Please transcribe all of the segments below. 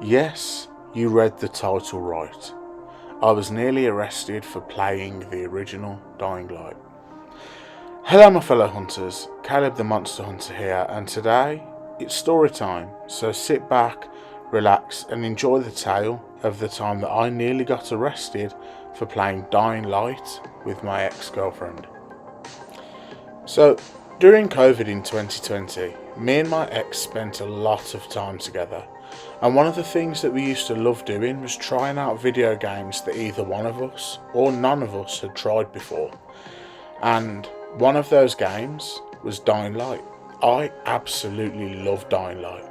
Yes, you read the title right. I was nearly arrested for playing the original Dying Light. Hello my fellow hunters, Caleb the Monster Hunter here, and today it's story time, so sit back, relax and enjoy the tale of the time that I nearly got arrested for playing Dying Light with my ex-girlfriend. So, during COVID in 2020, me and my ex spent a lot of time together, and one of the things that we used to love doing was trying out video games that either one of us or none of us had tried before. And one of those games was Dying Light. I absolutely love Dying Light,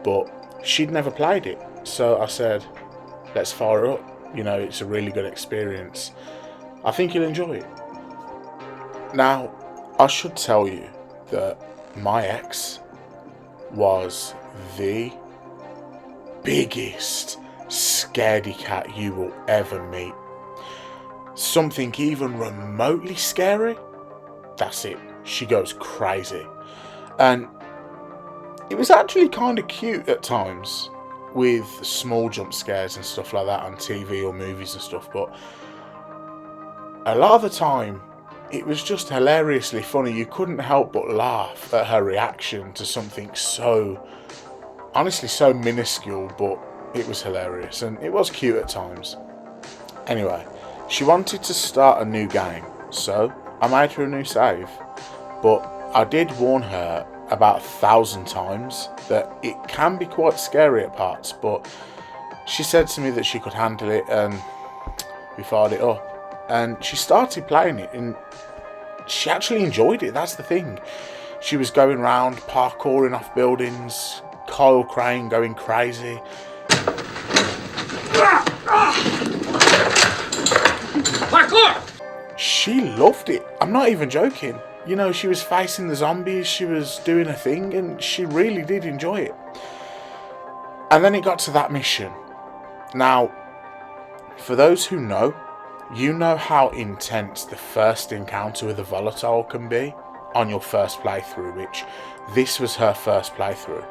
but she'd never played it, so I said, let's fire it up. You know, it's a really good experience. I think you'll enjoy it. Now, I should tell you that my ex was the biggest scaredy cat you will ever meet. Something even remotely scary, that's it. She goes crazy. And it was actually kind of cute at times with small jump scares and stuff like that on TV or movies and stuff, but a lot of the time it was just hilariously funny. You couldn't help but laugh at her reaction to something so, honestly, so minuscule, but it was hilarious and it was cute at times. Anyway, she wanted to start a new game, so I made her a new save, but I did warn her about 1,000 times that it can be quite scary at parts, but she said to me that she could handle it and we fired it up. And she started playing it and she actually enjoyed it, that's the thing. She was going around, parkouring off buildings, Kyle Crane going crazy. Parkour! She loved it, I'm not even joking. You know, she was facing the zombies, she was doing her thing, and she really did enjoy it. And then it got to that mission. Now, for those who know, you know how intense the first encounter with a volatile can be on your first playthrough, which this was her first playthrough.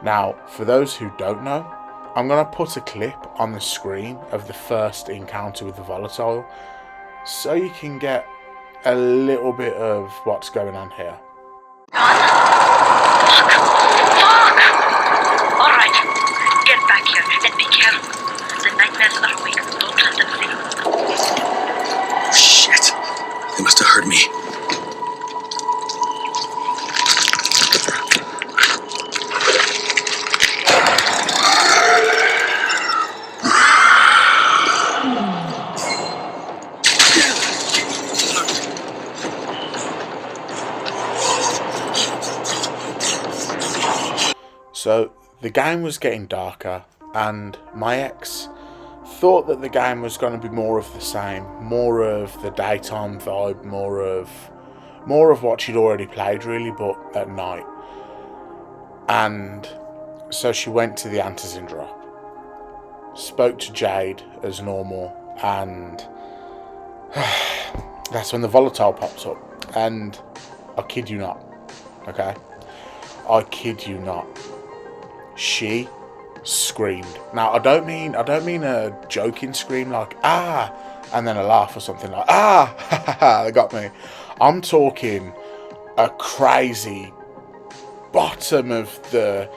Now, for those who don't know, I'm going to put a clip on the screen of the first encounter with the volatile, so you can get a little bit of what's going on here. Fuck! Alright, get back here and be careful. The nightmares are awake. Don't let them see you. Shit! They must have heard me. So the game was getting darker, and my ex thought that the game was going to be more of the same, more of the daytime vibe, more of what she'd already played really, but at night. And so she went to the Antizin drop, spoke to Jade as normal, and that's when the volatile pops up. And I kid you not, okay? I kid you not. She screamed. Now I don't mean a joking scream like ah and then a laugh or something like ah ha ha ha, they got me. I'm talking a crazy bottom of the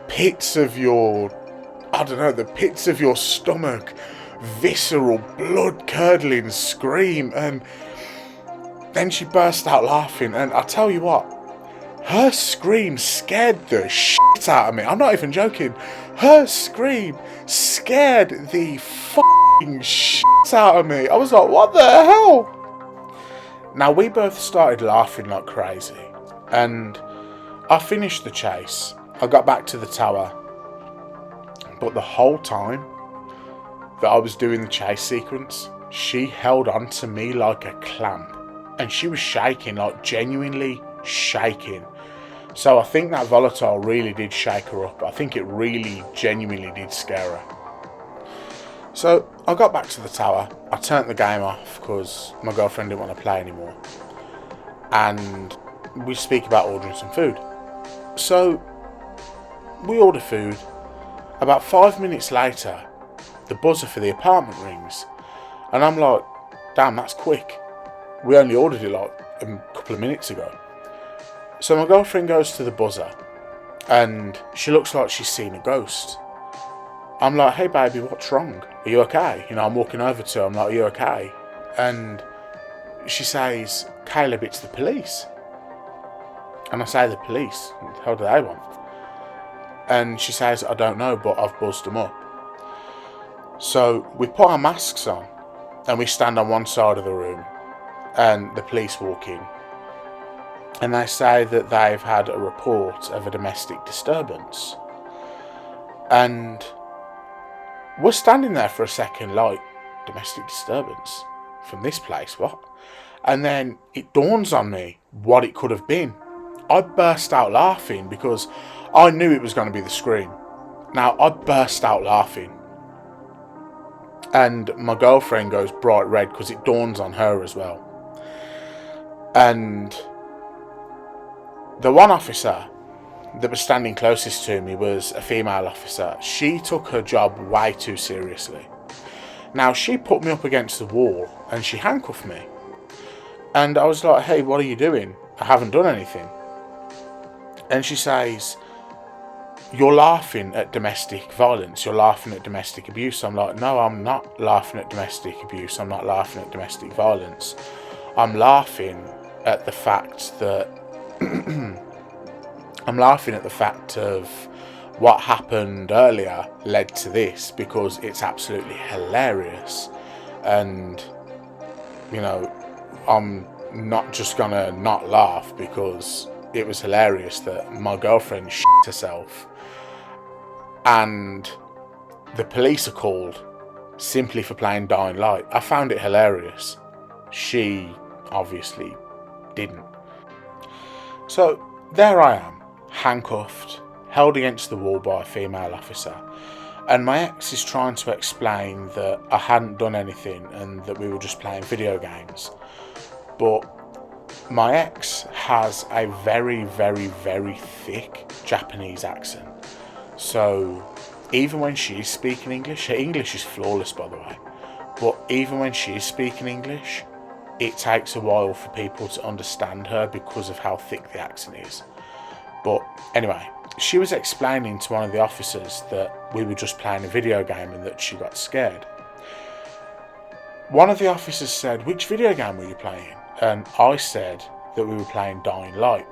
pits of your, I don't know, the pits of your stomach, visceral, blood curdling scream, and then she burst out laughing, and I tell you what, her scream scared the shit out of me. I'm not even joking. Her scream scared the fucking shit out of me. I was like, what the hell? Now, we both started laughing like crazy. And I finished the chase. I got back to the tower. But the whole time that I was doing the chase sequence, she held on to me like a clamp. And she was shaking, like genuinely shaking. So I think that volatile really did shake her up. I think it really genuinely did scare her. So I got back to the tower. I turned the game off because my girlfriend didn't want to play anymore. And we speak about ordering some food. So we order food. About 5 minutes later, the buzzer for the apartment rings. And I'm like, damn, that's quick. We only ordered it like a couple of minutes ago. So my girlfriend goes to the buzzer and she looks like she's seen a ghost. I'm like, hey baby, what's wrong? Are you okay? You know, I'm walking over to her, I'm like, are you okay? And she says, Caleb, it's the police. And I say, the police? What the hell do they want? And she says, I don't know, but I've buzzed them up. So we put our masks on and we stand on one side of the room and the police walk in. And they say that they've had a report of a domestic disturbance. And we're standing there for a second like, domestic disturbance? From this place, what? And then it dawns on me what it could have been. I burst out laughing because I knew it was going to be the scream. Now, I burst out laughing. And my girlfriend goes bright red because it dawns on her as well. And the one officer that was standing closest to me was a female officer. She took her job way too seriously. Now, she put me up against the wall and she handcuffed me. And I was like, hey, what are you doing? I haven't done anything. And she says, you're laughing at domestic violence. You're laughing at domestic abuse. I'm like, no, I'm not laughing at domestic abuse. I'm not laughing at domestic violence. I'm laughing at the fact that I'm laughing at the fact of what happened earlier led to this, because it's absolutely hilarious. And, you know, I'm not just gonna not laugh because it was hilarious that my girlfriend shit herself and the police are called simply for playing Dying Light. I found it hilarious. She obviously didn't. So there I am, handcuffed, held against the wall by a female officer, and my ex is trying to explain that I hadn't done anything and that we were just playing video games. But my ex has a very, very, very thick Japanese accent. So even when she's speaking English, her English is flawless, by the way, but even when she's speaking English, it takes a while for people to understand her because of how thick the accent is. But anyway, she was explaining to one of the officers that we were just playing a video game and that she got scared. One of the officers said, which video game were you playing? And I said that we were playing Dying Light.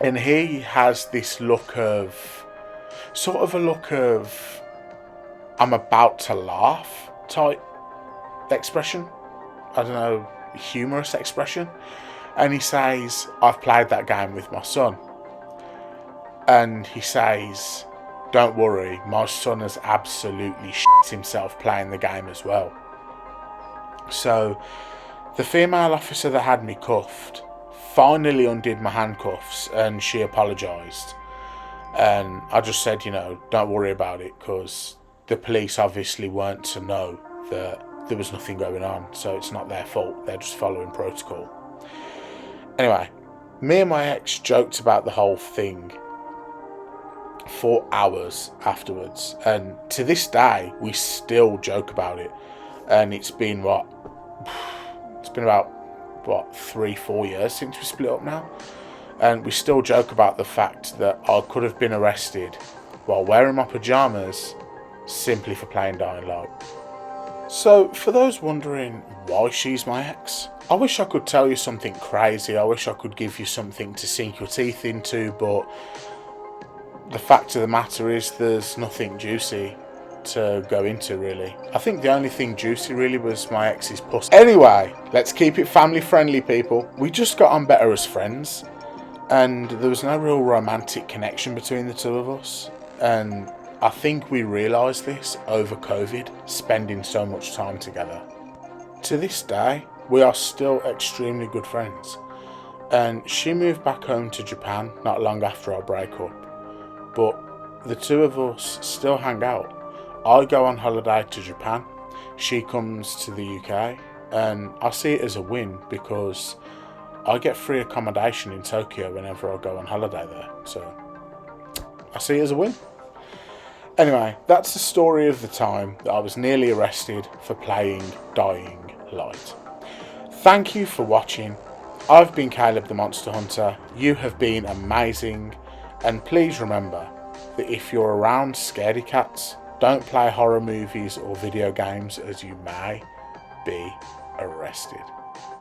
And he has this look of, sort of a look of, I'm about to laugh type expression. I don't know, humorous expression. And he says, I've played that game with my son. And he says, don't worry, my son has absolutely shit himself playing the game as well. So the female officer that had me cuffed finally undid my handcuffs and she apologised. And I just said, you know, don't worry about it, because the police obviously weren't to know that there was nothing going on, so it's not their fault, they're just following protocol. Anyway, me and my ex joked about the whole thing for hours afterwards, and to this day we still joke about it. And it's been about 3-4 years since we split up now, and we still joke about the fact that I could have been arrested while wearing my pyjamas simply for playing Dying Light. So for those wondering why she's my ex, I wish I could tell you something crazy, I wish I could give you something to sink your teeth into, but the fact of the matter is there's nothing juicy to go into, really. I think the only thing juicy really was my ex's pussy. Anyway, let's keep it family friendly, people. We just got on better as friends, and there was no real romantic connection between the two of us, and I think we realised this over COVID, spending so much time together. To this day, we are still extremely good friends, and she moved back home to Japan not long after our breakup, but the two of us still hang out. I go on holiday to Japan, she comes to the UK, and I see it as a win because I get free accommodation in Tokyo whenever I go on holiday there, so I see it as a win. Anyway, that's the story of the time that I was nearly arrested for playing Dying Light. Thank you for watching. I've been Caleb the Monster Hunter. You have been amazing. And please remember that if you're around scaredy cats, don't play horror movies or video games, as you may be arrested.